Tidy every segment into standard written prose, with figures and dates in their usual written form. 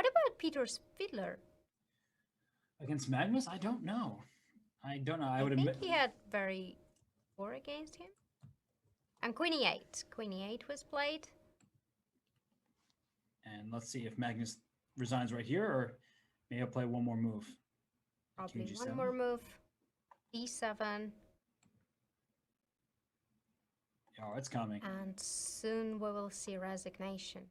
What about Peter's Fiddler? Against Magnus? I don't know. I don't know. I I would think admit. he had very poor against him. And Queen E8. Queen E8 was played. And let's see if Magnus resigns right here, or may I play one more move? King Probably one G7. more move. D7. Oh, it's coming. And soon we will see resignation.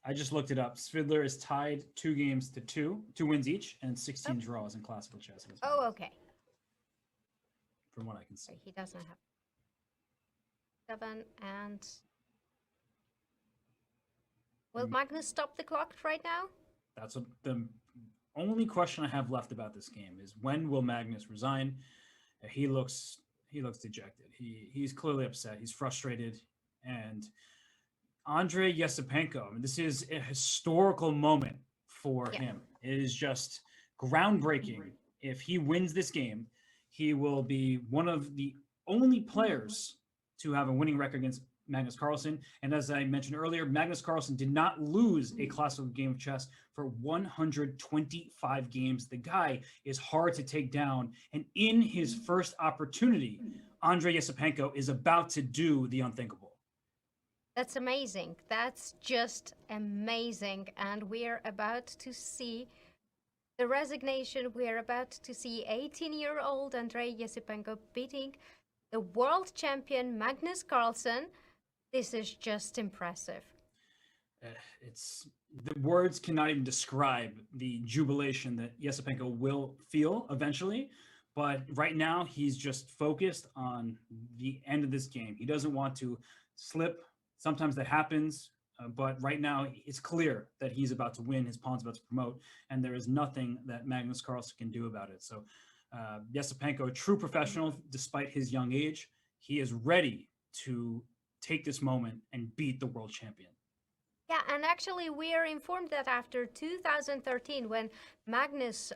I just looked it up. Svidler is tied 2 games to two wins each, and 16 Oh, draws in classical chess against oh Magnus, okay. from what I can see. So he doesn't have 7. And will Magnus stop the clock right now? That's the only question I have left about this game is when will Magnus resign? He looks dejected. He's clearly upset. He's frustrated, and Andrei Esipenko. I mean, this is a historical moment for Yeah. him. It is just groundbreaking. If he wins this game, he will be one of the only players to have a winning record against Magnus Carlsen. And as I mentioned earlier, Magnus Carlsen did not lose a classical game of chess for 125 games. The guy is hard to take down. And in his first opportunity, Andrei Esipenko is about to do the unthinkable. That's amazing. That's just amazing. And we're about to see the resignation. We're about to see 18-year-old Andrei Esipenko beating the world champion Magnus Carlsen. This is just impressive. It's the words cannot even describe the jubilation that Esipenko will feel eventually. But right now, he's just focused on the end of this game. He doesn't want to slip. Sometimes that happens, but right now it's clear that he's about to win. His pawn's about to promote, and there is nothing that Magnus Carlsen can do about it. So, Esipenko, a true professional, despite his young age, he is ready to take this moment and beat the world champion. Yeah, and actually we are informed that after 2013, when Magnus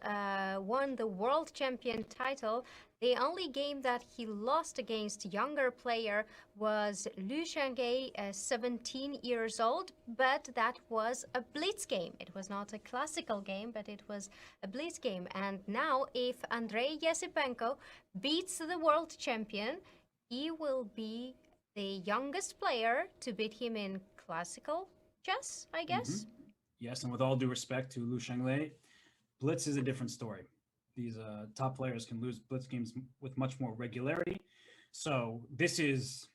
won the world champion title, the only game that he lost against younger player was Liu Shanghe, 17 years old, but that was a blitz game. It was not a classical game, but it was a blitz game. And now if Andrei Esipenko beats the world champion, he will be the youngest player to beat him in classical chess, I guess. Mm-hmm. Yes, and with all due respect to Liu Shanglei, blitz is a different story. These top players can lose blitz games with much more regularity. So this is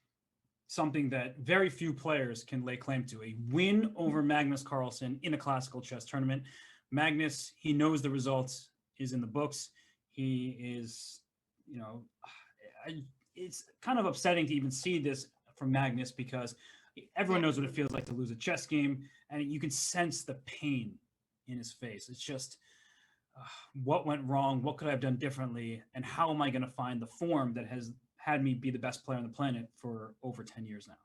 something that very few players can lay claim to. A win over Magnus Carlsen in a classical chess tournament. Magnus, he knows the results is in the books. He is, it's kind of upsetting to even see this from Magnus because everyone knows what it feels like to lose a chess game, and you can sense the pain in his face. It's just, what went wrong? What could I have done differently? And how am I going to find the form that has had me be the best player on the planet for over 10 years now?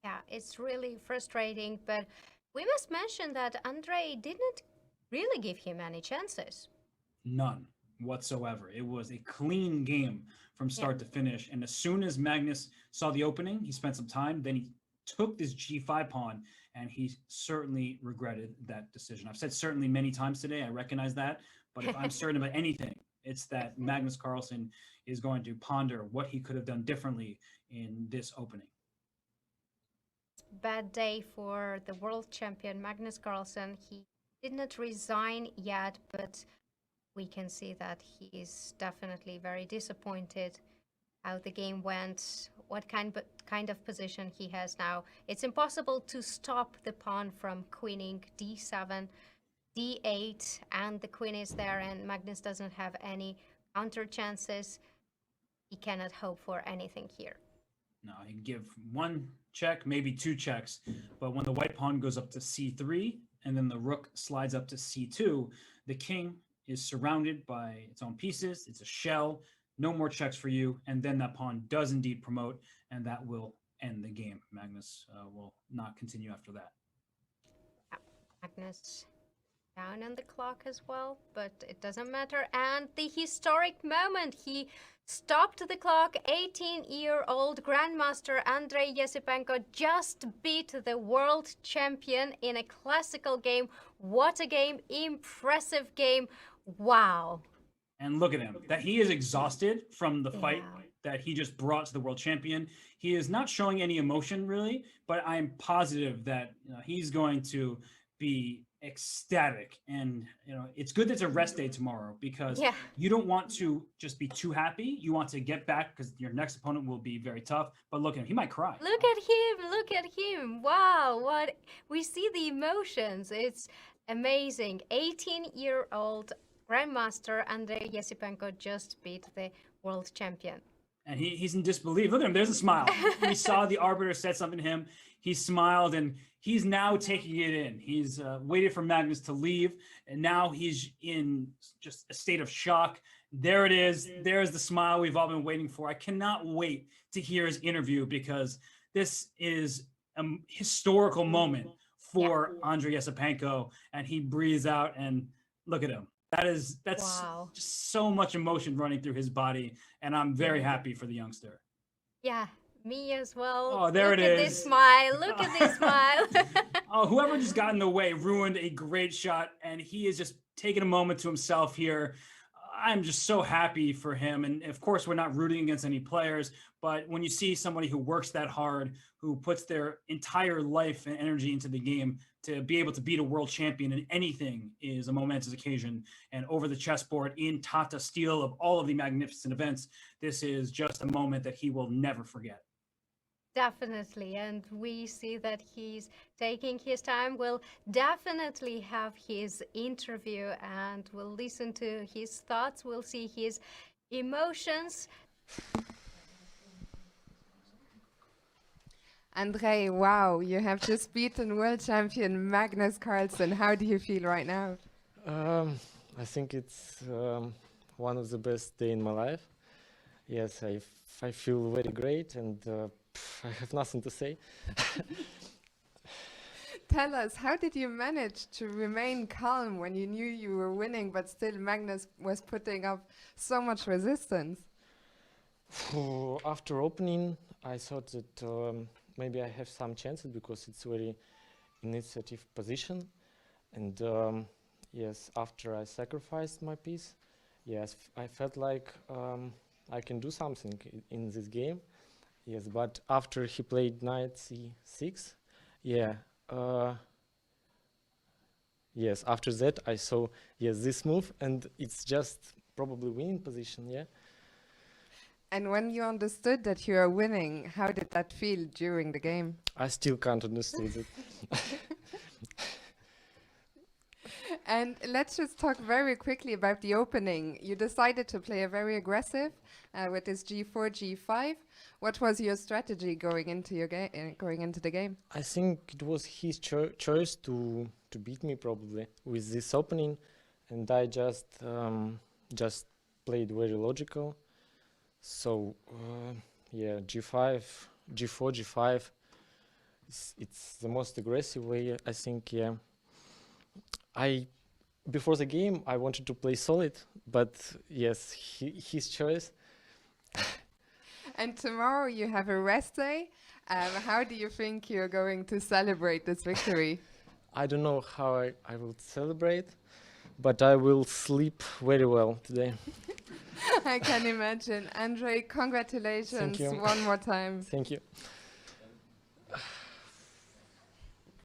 Yeah, it's really frustrating, but we must mention that Andrei didn't really give him any chances. None whatsoever. It was a clean game from start to finish. And as soon as Magnus saw the opening, he spent some time. Then he took this G5 pawn, and he certainly regretted that decision. I've said certainly many times today. I recognize that. But if I'm certain about anything, it's that Magnus Carlsen is going to ponder what he could have done differently in this opening. Bad day for the world champion Magnus Carlsen. He did not resign yet, but we can see that he is definitely very disappointed how the game went, what kind of position he has now. It's impossible to stop the pawn from queening d7, d8, and the queen is there, and Magnus doesn't have any counter chances. He cannot hope for anything here. No, he can give one check, maybe two checks, but when the white pawn goes up to c3 and then the rook slides up to c2, the king is surrounded by its own pieces. It's a shell. No more checks for you. And then that pawn does indeed promote, and that will end the game. Magnus will not continue after that. Yeah, Magnus down on the clock as well, but it doesn't matter. And the historic moment, he stopped the clock. 18-year-old Grandmaster Andrei Esipenko just beat the world champion in a classical game. What a game, impressive game. Wow. And look at him, that he is exhausted from the fight Yeah. that he just brought to the world champion. He is not showing any emotion really, but I'm positive that he's going to be ecstatic. And it's good that it's a rest day tomorrow, because Yeah. you don't want to just be too happy. You want to get back, because your next opponent will be very tough. But look at him, he might cry. Look at him, look at him. Wow, what we see the emotions. It's amazing. 18-year-old Grandmaster Andrei Esipenko just beat the world champion. And he's in disbelief. Look at him, there's a smile. We saw the arbiter said something to him. He smiled, and he's now taking it in. He's waited for Magnus to leave, and now he's in just a state of shock. There it is. There's the smile we've all been waiting for. I cannot wait to hear his interview, because this is a historical moment for Andrei Esipenko, and he breathes out, and look at him. That's Wow. just so much emotion running through his body, and I'm very happy for the youngster. Yeah, me as well. Oh, there look it at is. this smile. Look at this smile. Oh, whoever just got in the way ruined a great shot, and he is just taking a moment to himself here. I'm just so happy for him. And of course, we're not rooting against any players, but when you see somebody who works that hard, who puts their entire life and energy into the game, to be able to beat a world champion in anything is a momentous occasion. And over the chessboard in Tata steel of all of the magnificent events, this is just a moment that he will never forget. Definitely, and we see that he's taking his time. We'll definitely have his interview, and we'll listen to his thoughts. We'll see his emotions. Andrei, wow, you have just beaten world champion Magnus Carlsen. How do you feel right now? I think it's one of the best day in my life. Yes, I feel very great, and I have nothing to say. Tell us, how did you manage to remain calm when you knew you were winning, but still Magnus was putting up so much resistance? After opening, I thought that maybe I have some chances, because it's very initiative position. And yes, after I sacrificed my piece, yes, I felt like I can do something in this game. Yes, but after he played knight c6, yeah, yes, after that I saw, yes, this move, and it's just probably winning position, yeah. And when you understood that you are winning, how did that feel during the game? I still can't understand it. And let's just talk very quickly about the opening. You decided to play a very aggressive with this g4, g5. What was your strategy going into your going into the game? I think it was his choice to beat me probably with this opening, and I just played very logical. So yeah, g5, g4, g5. It's the most aggressive way, I think. Yeah. Before the game, I wanted to play solid, but yes, his choice. And tomorrow you have a rest day. How do you think you're going to celebrate this victory? I don't know how I will celebrate, but I will sleep very well today. I can imagine. Andrei, congratulations Thank you. one more time. Thank you.